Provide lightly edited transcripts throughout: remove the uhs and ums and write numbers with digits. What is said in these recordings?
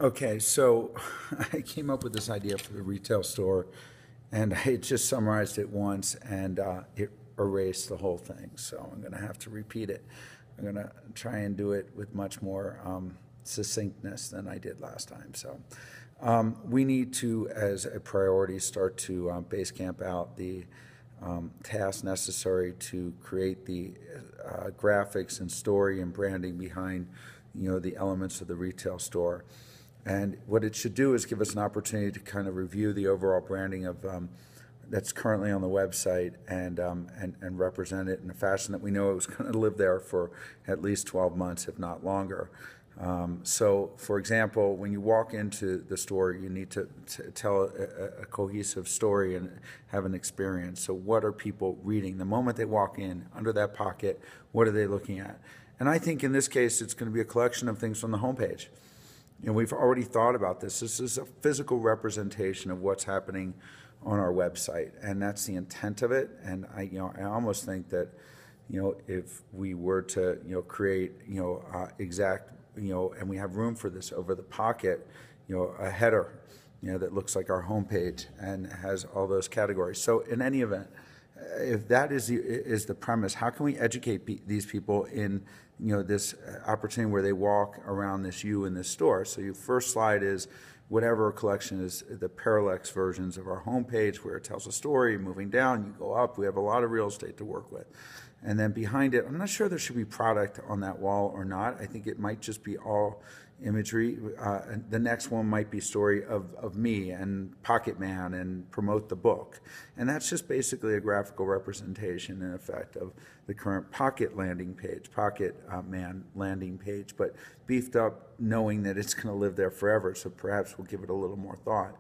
Okay, so I came up with this idea for the retail store, and I just summarized it once, and it erased the whole thing. So I'm going to have to repeat it. I'm going to try and do it with much more succinctness than I did last time. So we need to, as a priority, start to Basecamp out the tasks necessary to create the graphics and story and branding behind, the elements of the retail store. And what it should do is give us an opportunity to kind of review the overall branding of that's currently on the website and represent it in a fashion that we know it was going to live there for at least 12 months, if not longer. So, for example, when you walk into the store, you need to tell a cohesive story and have an experience. So what are people reading? The moment they walk in, under that pocket, what are they looking at? And I think in this case, it's going to be a collection of things from the homepage. We've already thought about this. This is a physical representation of what's happening on our website, and that's the intent of it. And I almost think that, if we were to, create, exact, and we have room for this over the pocket, a header, that looks like our homepage and has all those categories. So in any event, if that is the premise, how can we educate these people in this opportunity where they walk around this U in this store? So your first slide is whatever collection is the parallax versions of our homepage where it tells a story. Moving down, you go up. We have a lot of real estate to work with. And then behind it, I'm not sure there should be product on that wall or not. I think it might just be all imagery. The next one might be story of me and Pocket Man and promote the book. And that's just basically a graphical representation, in effect, of the current Pocket landing page, Pocket Man landing page, but beefed up knowing that it's going to live there forever. So perhaps we'll give it a little more thought.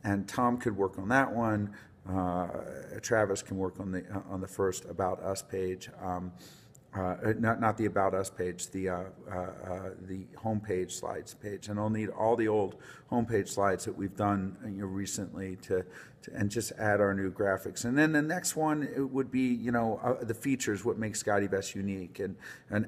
And Tom could work on that one. Travis can work on the first About Us page. Not the About Us page, the homepage slides page, and I'll need all the old homepage slides that we've done recently and just add our new graphics. And then the next one it would be the features, what makes Scotte Best unique, and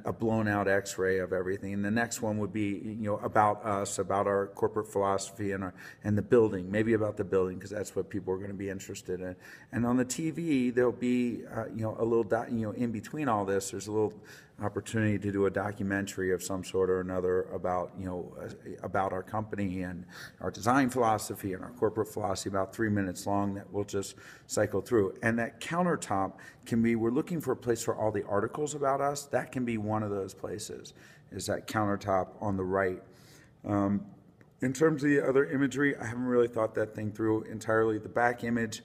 a blown out X-ray of everything. And the next one would be about us, about our corporate philosophy and the building, maybe about the building because that's what people are going to be interested in. And on the TV there'll be a little in between all this there's a little opportunity to do a documentary of some sort or another about our company and our design philosophy and our corporate philosophy, about 3 minutes long, that we'll just cycle through. And that countertop can be, we're looking for a place for all the articles about us. That can be one of those places, is that countertop on the right. In terms of the other imagery, I haven't really thought that thing through entirely. The back image,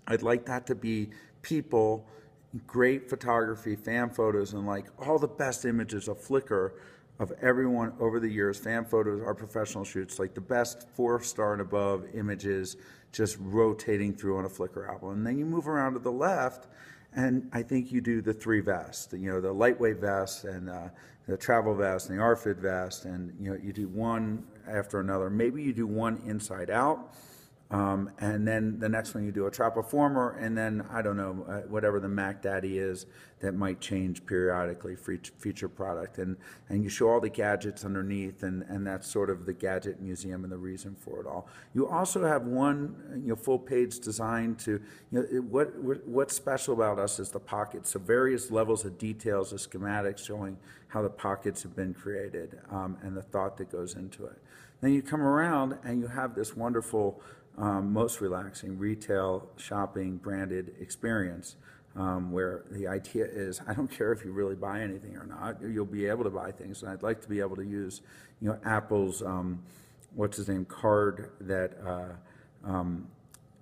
I'd like that to be people, great photography, fan photos, and like all the best images of Flickr of everyone over the years, fan photos, our professional shoots, like the best 4-star and above images just rotating through on a Flickr album. And then you move around to the left, and I think you do the 3 vests, the lightweight vest and the travel vest and the RFID vest, and you do one after another. Maybe you do one inside out. And then the next one you do a Trapaformer, and then, I don't know, whatever the Mac Daddy is that might change periodically for each feature product. And you show all the gadgets underneath, and that's sort of the gadget museum and the reason for it all. You also have one full page designed to, what's special about us is the pockets. So various levels of details, of schematics showing how the pockets have been created and the thought that goes into it. Then you come around and you have this wonderful most relaxing retail shopping branded experience where the idea is, I don't care if you really buy anything or not, you'll be able to buy things. And I'd like to be able to use Apple's what's his name card that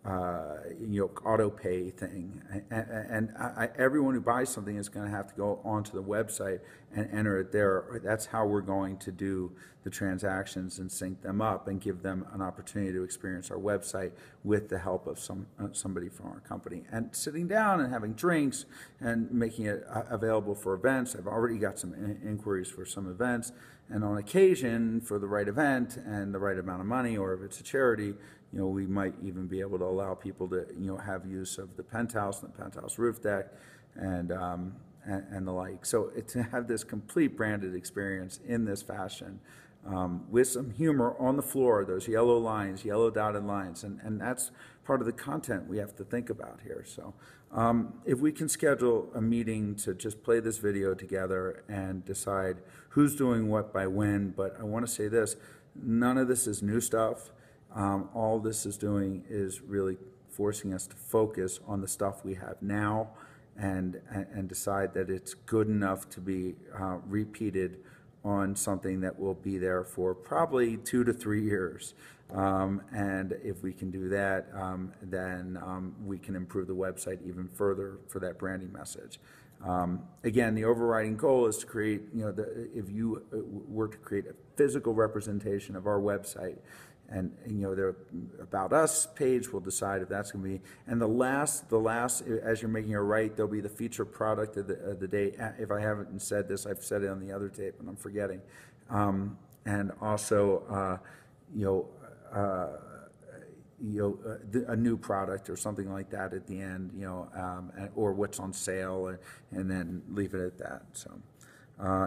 auto pay thing, and everyone who buys something is going to have to go onto the website and enter it there. That's how we're going to do the transactions and sync them up and give them an opportunity to experience our website with the help of somebody from our company. And sitting down and having drinks and making it available for events. I've already got some inquiries for some events, and on occasion for the right event and the right amount of money, or if it's a charity, we might even be able to allow people to, have use of the penthouse and the penthouse roof deck and the like. So to have this complete branded experience in this fashion, with some humor on the floor, those yellow lines, yellow dotted lines, and that's part of the content we have to think about here. So if we can schedule a meeting to just play this video together and decide who's doing what by when, but I want to say this, none of this is new stuff. All this is doing is really forcing us to focus on the stuff we have now and decide that it's good enough to be repeated on something that will be there for probably 2 to 3 years. And if we can do that, then we can improve the website even further for that branding message. Again, the overriding goal is to create, if you were to create a physical representation of our website, and the About Us page will decide if that's going to be, and the last, as you're making a right, there'll be the feature product of the day. If I haven't said this, I've said it on the other tape, and I'm forgetting. And also, a new product or something like that at the end, or what's on sale, and then leave it at that. So,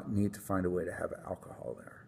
need to find a way to have alcohol there.